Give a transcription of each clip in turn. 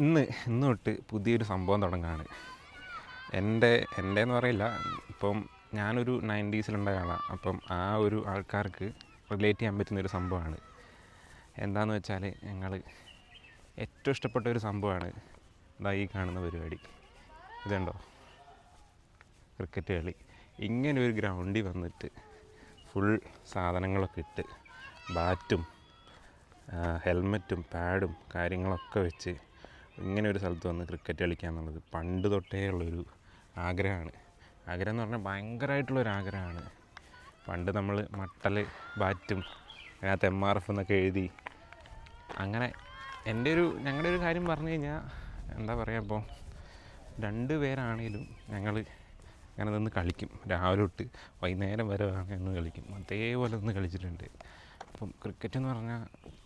ഇന്ന് തൊട്ട് പുതിയൊരു സംഭവം തുടങ്ങുകയാണ്. എൻ്റെന്ന് പറയില്ല, ഇപ്പം ഞാനൊരു 90s ആളാണ്. അപ്പം ആ ഒരു ആൾക്കാർക്ക് റിലേറ്റ് ചെയ്യാൻ പറ്റുന്നൊരു സംഭവമാണ്. എന്താണെന്ന് വെച്ചാൽ, ഞങ്ങൾ ഏറ്റവും ഇഷ്ടപ്പെട്ട ഒരു സംഭവമാണ് ഇതാ ഈ കാണുന്ന പരിപാടി. ഇതുണ്ടോ, ക്രിക്കറ്റ് കളി. ഇങ്ങനെ ഒരു ഗ്രൗണ്ടിൽ വന്നിട്ട് ഫുൾ സാധനങ്ങളൊക്കെ ഇട്ട് ബാറ്റും ഹെൽമറ്റും പാഡും കാര്യങ്ങളൊക്കെ വെച്ച് ഇങ്ങനെ ഒരു സ്ഥലത്ത് വന്ന് ക്രിക്കറ്റ് കളിക്കുക എന്നുള്ളത് പണ്ട് തൊട്ടേ ഉള്ളൊരു ആഗ്രഹമാണ്. ആഗ്രഹം എന്ന് പറഞ്ഞാൽ ഭയങ്കരമായിട്ടുള്ളൊരാഗ്രഹമാണ്. പണ്ട് നമ്മൾ മട്ടൽ ബാറ്റും അതിനകത്ത് MRF എന്നൊക്കെ എഴുതി അങ്ങനെ ഞങ്ങളുടെ ഒരു കാര്യം പറഞ്ഞു കഴിഞ്ഞാൽ എന്താ പറയുക, ഇപ്പോൾ 2 പേരാണേലും ഞങ്ങൾ അങ്ങനെ നിന്ന് കളിക്കും. രാവിലെ തൊട്ട് വൈകുന്നേരം വരെ നിന്ന് കളിക്കും. അതേപോലെ ഒന്ന് കളിച്ചിട്ടുണ്ട്. അപ്പം ക്രിക്കറ്റ് എന്ന് പറഞ്ഞാൽ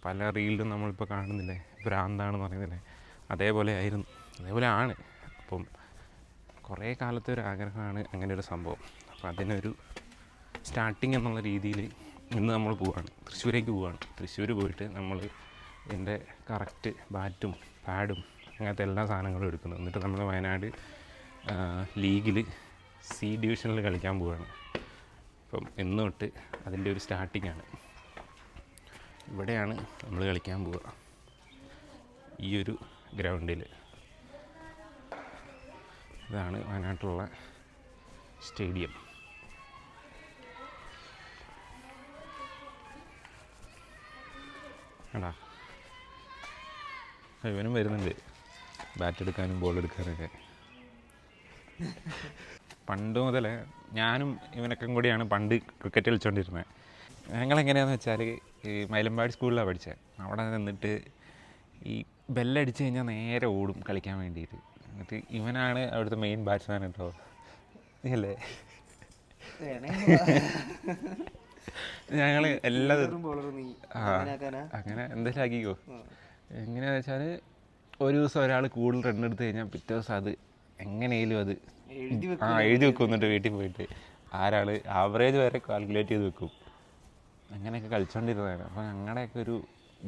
പല റീലിലും നമ്മളിപ്പോൾ കാണുന്നില്ലേ, ഭ്രാന്താണെന്ന് പറയുന്നില്ലേ, അതേപോലെ ആണ്. അപ്പം കുറേ കാലത്തെ ഒരു ആഗ്രഹമാണ് അങ്ങനെ ഒരു സംഭവം. അപ്പം അതിനൊരു സ്റ്റാർട്ടിങ് എന്നുള്ള രീതിയിൽ ഇന്ന് നമ്മൾ തൃശ്ശൂരേക്ക് പോവുകയാണ്. തൃശ്ശൂർ പോയിട്ട് നമ്മൾ ഇതിൻ്റെ കറക്റ്റ് ബാറ്റും പാഡും അങ്ങനത്തെ എല്ലാ സാധനങ്ങളും എടുക്കുന്നു. എന്നിട്ട് നമ്മൾ വയനാട് ലീഗിൽ C ഡിവിഷനിൽ കളിക്കാൻ പോവുകയാണ്. അപ്പം ഇന്ന് തൊട്ട് അതിൻ്റെ ഒരു സ്റ്റാർട്ടിങ്ങാണ്. ഇവിടെയാണ് നമ്മൾ കളിക്കാൻ പോവുക, ഈ ഒരു ഗ്രൗണ്ടിൽ. ഇതാണ് വയനാട്ടിലുള്ള സ്റ്റേഡിയം. എടാ, ഇവനും വരുന്നുണ്ട് ബാറ്റ് എടുക്കാനും ബോൾ എടുക്കാനൊക്കെ. പണ്ട് മുതലേ ഞാനും ഇവനൊക്കെ കൂടിയാണ് പണ്ട് ക്രിക്കറ്റ് കളിച്ചുകൊണ്ടിരുന്നത്. ഞങ്ങളെങ്ങനെയാണെന്ന് വെച്ചാൽ, ഈ മൈലമ്പാടി സ്കൂളിലാണ് പഠിച്ചത്. അവിടെ നിന്നിട്ട് ഈ ബെല്ലടിച്ച് കഴിഞ്ഞാൽ നേരെ ഓടും കളിക്കാൻ വേണ്ടിയിട്ട്. എന്നിട്ട് ഇവനാണ് അവിടുത്തെ മെയിൻ ബാറ്റ്സ്മാൻ കേട്ടോ. അല്ലേ, ഞങ്ങൾ എല്ലാവരും അങ്ങനെ എന്തെങ്കിലും ആക്കിക്കോ. എങ്ങനെയാണെന്ന് വെച്ചാൽ, ഒരു ദിവസം ഒരാൾ കൂടുതൽ റൺ എടുത്തു കഴിഞ്ഞാൽ പിറ്റേ ദിവസം അത് എങ്ങനെയും അത് എഴുതി വെക്കും. എന്നിട്ട് വീട്ടിൽ പോയിട്ട് ആരാൾ ആവറേജ് വരെ കാൽക്കുലേറ്റ് ചെയ്ത് വെക്കും. അങ്ങനെയൊക്കെ കളിച്ചുകൊണ്ടിരുന്നതാണ്. അപ്പോൾ ഞങ്ങളുടെയൊക്കെ ഒരു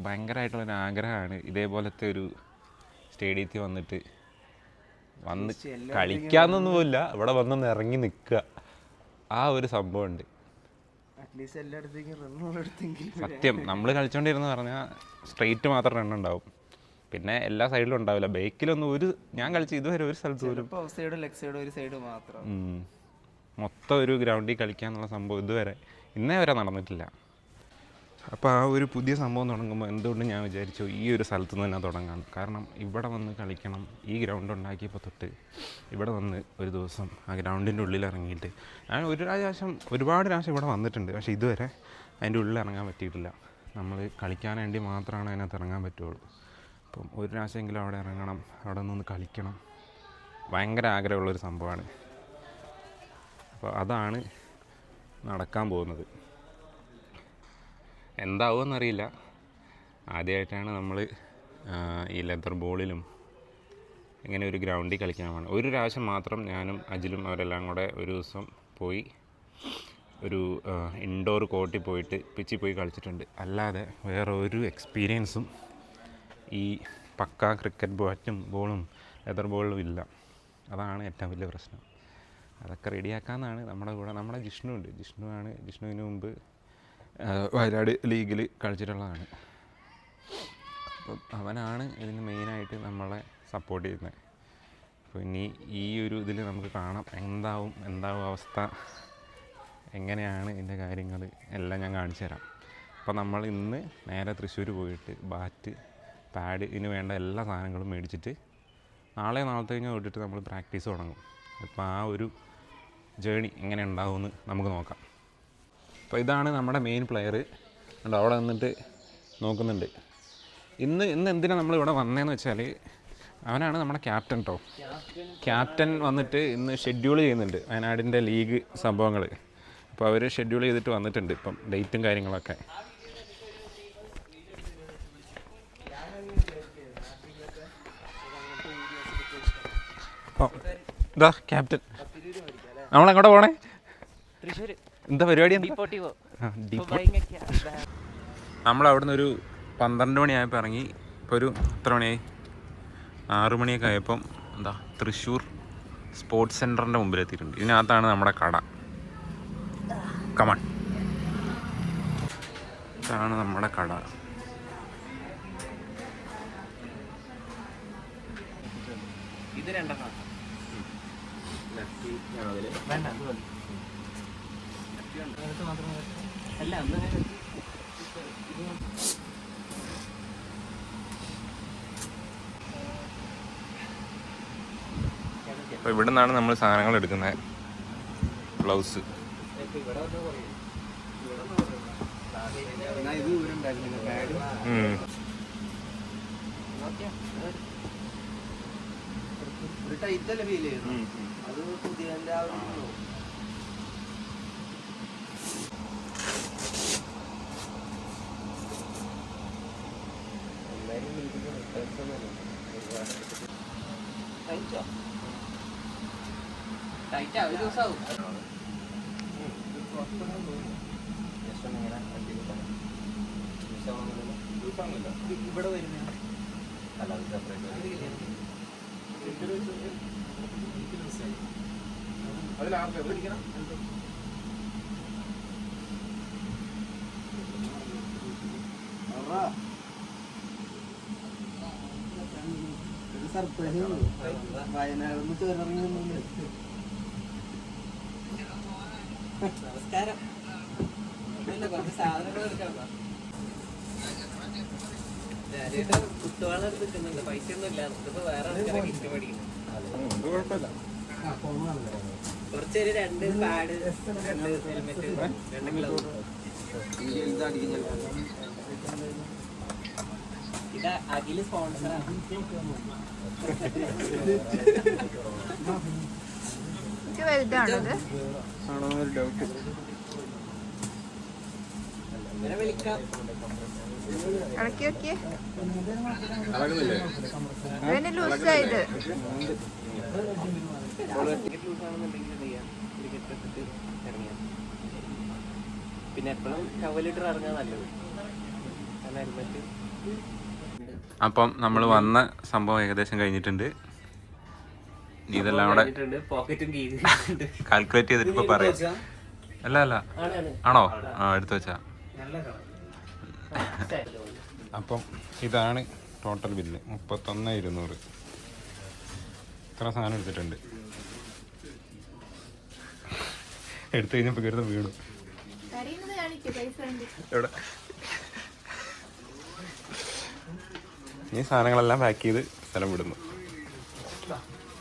ഭയങ്കരമായിട്ടുള്ളൊരു ആഗ്രഹമാണ് ഇതേപോലത്തെ ഒരു സ്റ്റേഡിയത്തിൽ വന്ന് കളിക്കാമെന്നൊന്നുമില്ല, ഇവിടെ വന്നൊന്ന് ഇറങ്ങി നിൽക്കുക. ആ ഒരു സംഭവമുണ്ട്. സത്യം, നമ്മൾ കളിച്ചുകൊണ്ടിരുന്ന പറഞ്ഞാൽ സ്ട്രെയിറ്റ് മാത്രം റൺ ഉണ്ടാവും, പിന്നെ എല്ലാ സൈഡിലും ഉണ്ടാവില്ല. ബേക്കിലൊന്നും ഞാൻ കളിച്ച് ഇതുവരെ ഒരു സ്ഥലത്ത് പോലും മൊത്തം ഒരു ഗ്രൗണ്ടിൽ കളിക്കാന്നുള്ള സംഭവം ഇതുവരെ ഇന്നേ വരെ നടന്നിട്ടില്ല. അപ്പോൾ ആ ഒരു പുതിയ സംഭവം തുടങ്ങുമ്പോൾ എന്തുകൊണ്ട് ഞാൻ വിചാരിച്ചു ഈ ഒരു സ്ഥലത്ത് നിന്ന് തന്നെ തുടങ്ങാം. കാരണം ഇവിടെ വന്ന് കളിക്കണം. ഈ ഗ്രൗണ്ട് ഉണ്ടാക്കിയപ്പോൾ തൊട്ട് ഇവിടെ വന്ന് ഒരു ദിവസം ആ ഗ്രൗണ്ടിൻ്റെ ഉള്ളിൽ ഇറങ്ങിയിട്ട് ഞാൻ ഒരുപാട് പ്രാവശ്യം ഇവിടെ വന്നിട്ടുണ്ട്. പക്ഷേ ഇതുവരെ അതിൻ്റെ ഉള്ളിൽ ഇറങ്ങാൻ പറ്റിയിട്ടില്ല. നമ്മൾ കളിക്കാൻ വേണ്ടി മാത്രമാണ് അതിനകത്ത് ഇറങ്ങാൻ പറ്റുള്ളൂ. അപ്പം ഒരു പ്രാവശ്യമെങ്കിലും അവിടെ ഇറങ്ങണം, അവിടെ നിന്ന് കളിക്കണം. ഭയങ്കര ആഗ്രഹമുള്ളൊരു സംഭവമാണ്. അപ്പോൾ അതാണ് നടക്കാൻ പോകുന്നത്. എന്താവുമെന്നറിയില്ല. ആദ്യമായിട്ടാണ് നമ്മൾ ഈ ലെതർ ബോളിലും ഇങ്ങനെ ഒരു ഗ്രൗണ്ടിൽ കളിക്കാൻ പോകണം. ഒരു പ്രാവശ്യം മാത്രം ഞാനും അജിലും അവരെല്ലാം കൂടെ ഒരു ദിവസം പോയി ഒരു ഇൻഡോർ കോർട്ടിൽ പോയിട്ട് പിച്ചിൽ പോയി കളിച്ചിട്ടുണ്ട്. അല്ലാതെ വേറെ ഒരു എക്സ്പീരിയൻസും ഈ പക്ക ക്രിക്കറ്റ് ബാറ്റും ബോളും ലെതർ ബോളിലും ഇല്ല. അതാണ് ഏറ്റവും വലിയ പ്രശ്നം. അതൊക്കെ റെഡിയാക്കാമെന്നാണ് നമ്മുടെ ജിഷ്ണുണ്ട്. ജിഷ്ണുവിന് മുമ്പ് വയനാട് ലീഗിൽ കളിച്ചിട്ടുള്ളതാണ്. അപ്പം അവനാണ് ഇതിന് മെയിനായിട്ട് നമ്മളെ സപ്പോർട്ട് ചെയ്യുന്നത്. അപ്പോൾ ഇനി ഈ ഒരു ഇതിൽ നമുക്ക് കാണാം എന്താവും അവസ്ഥ, എങ്ങനെയാണ് ഇതിൻ്റെ കാര്യങ്ങൾ എല്ലാം ഞാൻ കാണിച്ചു തരാം. അപ്പോൾ നമ്മൾ ഇന്ന് നേരെ തൃശ്ശൂർ പോയിട്ട് ബാറ്റ് പാഡ് ഇതിന് വേണ്ട എല്ലാ സാധനങ്ങളും മേടിച്ചിട്ട് നാളത്തെ കഴിഞ്ഞ് തൊട്ടിട്ട് നമ്മൾ പ്രാക്ടീസ് തുടങ്ങും. അപ്പോൾ ആ ഒരു ജേണി എങ്ങനെ ഉണ്ടാവുമെന്ന് നമുക്ക് നോക്കാം. അപ്പോൾ ഇതാണ് നമ്മുടെ മെയിൻ പ്ലെയർ. ഉണ്ട്, അവിടെ നിന്നിട്ട് നോക്കുന്നുണ്ട്. ഇന്ന് എന്തിനാണ് നമ്മളിവിടെ വന്നതെന്ന് വെച്ചാൽ, അവനാണ് നമ്മുടെ ക്യാപ്റ്റൻ കേട്ടോ. ക്യാപ്റ്റൻ വന്നിട്ട് ഇന്ന് ഷെഡ്യൂൾ ചെയ്യുന്നുണ്ട് വയനാടിൻ്റെ ലീഗ് സംഭവങ്ങൾ. അപ്പോൾ അവർ ഷെഡ്യൂൾ ചെയ്തിട്ട് വന്നിട്ടുണ്ട് ഇപ്പം ഡേറ്റും കാര്യങ്ങളൊക്കെ. അപ്പോൾ ഇതാ ക്യാപ്റ്റൻ. നമ്മളെങ്ങോട്ടാ പോണേ? എന്താ പരിപാടി? നമ്മളവിടെ നിന്ന് ഒരു 12 മണിയായപ്പോൾ ഇറങ്ങി. ഇപ്പോൾ ഒരു എത്ര മണിയായി? 6 മണിയൊക്കെ ആയപ്പം എന്താ തൃശ്ശൂർ സ്പോർട്സ് സെൻറ്ററിൻ്റെ മുമ്പിലെത്തിയിട്ടുണ്ട്. ഇതിനകത്താണ് നമ്മുടെ കട. കമൺ, ഇതാണ് നമ്മുടെ കട. ഇത് രണ്ടെണ്ണം അല്ല അപ്പോൾ ഇവിടെ നിന്നാണ് നമ്മൾ സാധനങ്ങൾ എടുക്കുന്നത്. ബ്ലൗസ് ടൈറ്റല്ലേ ഫീൽ ചെയ്യുന്നു. അത് പുതിയ ടൈറ്റാ ഒരു ദിവസമാവും. ഇവിടെ വരുന്ന സർപ്രൈസ് വയനാട് ചേർന്നിറങ്ങി. നമസ്കാരം. കുറച്ച് സാധനങ്ങൾ എടുക്കണം. കുത്തുവാള എടുത്തിട്ടുണ്ട്. പൈസ ഒന്നും ഇല്ല. ഇതിപ്പോ വേറെ ഗിഫ്റ്റ് മേടിക്കുന്നു. കുറച്ചൊരു 2 പാഡ്, 2 ഹെൽമെറ്റ്, 2 ഗ്ലൗസ്. ഇത് അഖില് സ്പോൺസറാണ്. ഇവരെ വിളിക്കാം. പിന്നെ എപ്പോഴും കവലിട്ട് ഇറങ്ങാൻ നല്ലത്. ഹെൽമെറ്റ്. അപ്പം നമ്മൾ വന്ന സംഭവം ഏകദേശം കഴിഞ്ഞിട്ടുണ്ട്. ഇതെല്ലാം കൂടെ കാൽക്കുലേറ്റ് ചെയ്തിട്ട് ഇപ്പോൾ പറയാം. അല്ല ആണോ? എടുത്തു വെച്ചാ. അപ്പം ഇതാണ് ടോട്ടൽ ബില്ല്. 31,200. ഇത്ര സാധനം എടുത്തിട്ടുണ്ട്. എടുത്തു കഴിഞ്ഞപ്പോൾ കരുത വീണു. എവിടെ ഈ സാധനങ്ങളെല്ലാം പാക്ക് ചെയ്ത് സ്ഥലം വിടുന്നു.